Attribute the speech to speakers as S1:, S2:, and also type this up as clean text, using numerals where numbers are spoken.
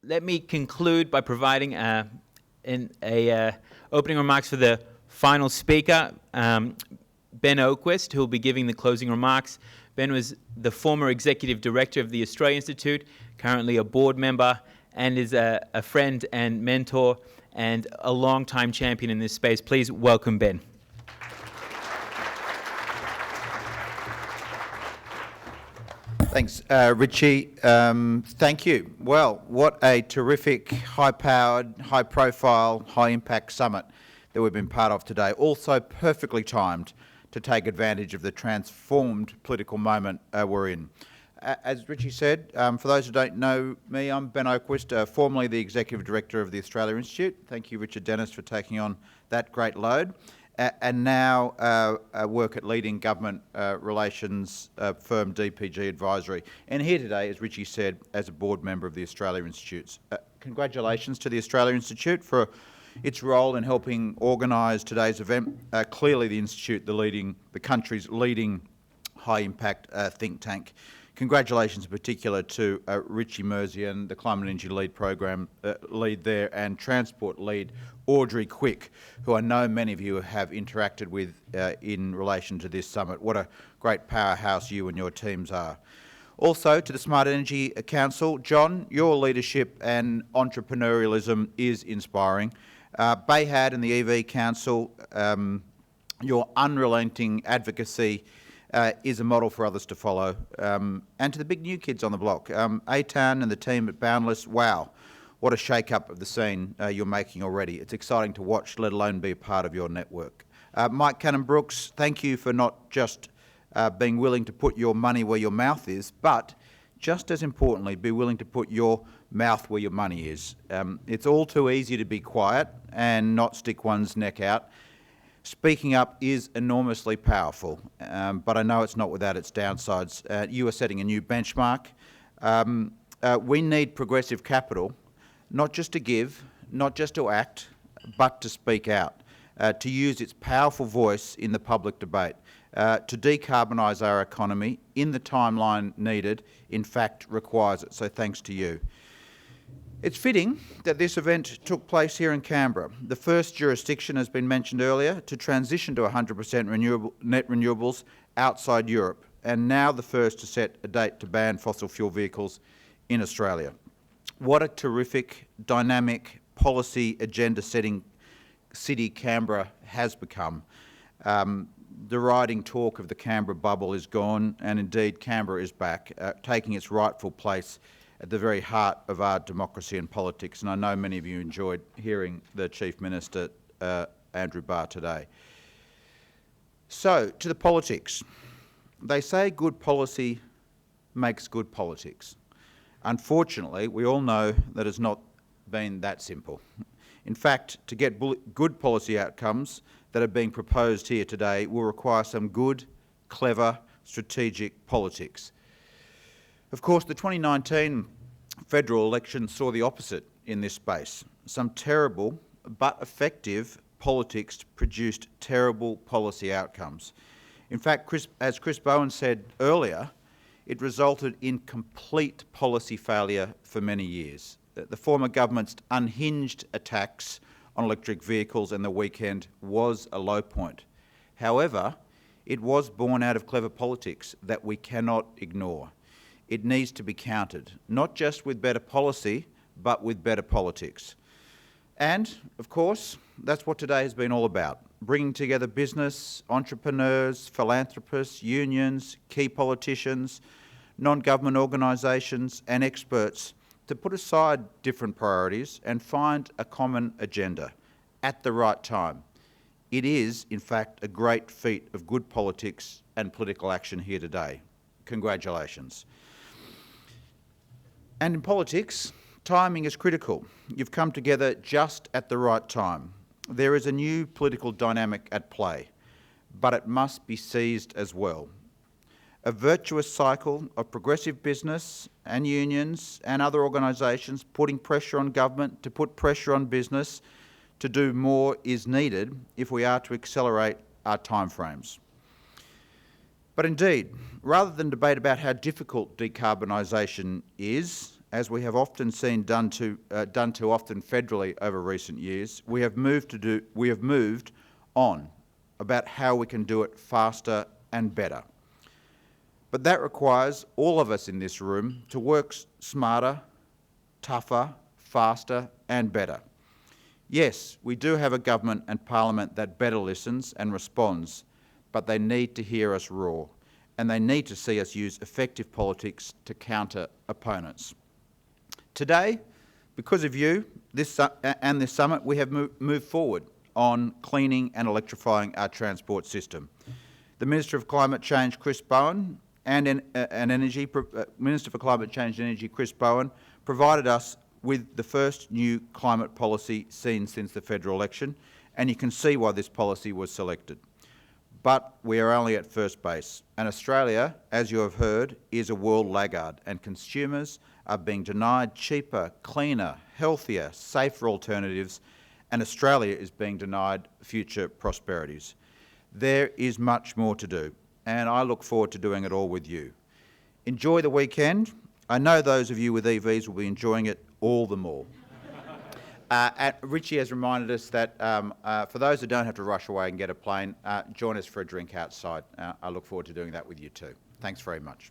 S1: let me conclude by providing opening remarks for the final speaker, Ben Oquist, who will be giving the closing remarks. Ben was the former executive director of the Australia Institute, currently a board member, and is a friend and mentor and a long-time champion in this space. Please welcome Ben.
S2: Thanks, Richie. Thank you. Well, what a terrific, high-powered, high-profile, high-impact summit that we've been part of today. Also perfectly timed to take advantage of the transformed political moment we're in. As Richie said, for those who don't know me, I'm Ben Oquist, formerly the Executive Director of the Australia Institute. Thank you, Richard Dennis, for taking on that great load. And now work at leading government relations firm DPG Advisory. And here today, as Richie said, as a board member of the Australia Institute. Congratulations to the Australia Institute for its role in helping organise today's event. Clearly the Institute, the country's leading high-impact think tank. Congratulations in particular to Richie Merzian, the Climate Energy Lead Program lead there, and Transport Lead Audrey Quick, who I know many of you have interacted with in relation to this summit. What a great powerhouse you and your teams are. Also to the Smart Energy Council, John, your leadership and entrepreneurialism is inspiring. Bayhad and the EV Council, your unrelenting advocacy is a model for others to follow. And to the big new kids on the block, Aitan and the team at Boundless, wow, what a shake-up of the scene you're making already. It's exciting to watch, let alone be a part of your network. Mike Cannon-Brooks, thank you for not just being willing to put your money where your mouth is, but just as importantly, be willing to put your mouth where your money is. It's all too easy to be quiet and not stick one's neck out. Speaking up is enormously powerful, but I know it's not without its downsides. You are setting a new benchmark. We need progressive capital, not just to give, not just to act, but to speak out, to use its powerful voice in the public debate, to decarbonise our economy in the timeline needed, in fact requires it. So thanks to you. It's fitting that this event took place here in Canberra, the first jurisdiction, as been mentioned earlier, to transition to 100% net renewables outside Europe, and now the first to set a date to ban fossil fuel vehicles in Australia. What a terrific, dynamic, policy agenda-setting city Canberra has become. The riding talk of the Canberra bubble is gone, and indeed Canberra is back, taking its rightful place at the very heart of our democracy and politics. And I know many of you enjoyed hearing the Chief Minister, Andrew Barr, today. So, to the politics. They say good policy makes good politics. Unfortunately, we all know that it's not been that simple. In fact, to get good policy outcomes that are being proposed here today will require some good, clever, strategic politics. Of course, the 2019 federal election saw the opposite in this space. Some terrible but effective politics produced terrible policy outcomes. In fact, as Chris Bowen said earlier, it resulted in complete policy failure for many years. The former government's unhinged attacks on electric vehicles and the weekend was a low point. However, it was born out of clever politics that we cannot ignore. It needs to be countered, not just with better policy, but with better politics. And, of course, that's what today has been all about, bringing together business, entrepreneurs, philanthropists, unions, key politicians, non-government organisations and experts to put aside different priorities and find a common agenda at the right time. It is, in fact, a great feat of good politics and political action here today. Congratulations. And in politics, timing is critical. You've come together just at the right time. There is a new political dynamic at play, but it must be seized as well. A virtuous cycle of progressive business and unions and other organisations putting pressure on government to put pressure on business to do more is needed if we are to accelerate our timeframes. But indeed, rather than debate about how difficult decarbonisation is as we have often seen done too often federally over recent years, we have moved on about how we can do it faster and better. But that requires all of us in this room to work smarter, tougher, faster and better. Yes, we do have a government and parliament that better listens and responds, but they need to hear us roar, and they need to see us use effective politics to counter opponents. Today, because of you this summit, we have moved forward on cleaning and electrifying our transport system. The Minister of Climate Change, Chris Bowen, Minister for Climate Change and Energy, Chris Bowen, provided us with the first new climate policy seen since the federal election, and you can see why this policy was selected. But we are only at first base, and Australia, as you have heard, is a world laggard, and consumers are being denied cheaper, cleaner, healthier, safer alternatives, and Australia is being denied future prosperities. There is much more to do, and I look forward to doing it all with you. Enjoy the weekend. I know those of you with EVs will be enjoying it all the more. Richie has reminded us that for those who don't have to rush away and get a plane, join us for a drink outside. I look forward to doing that with you too. Thanks very much.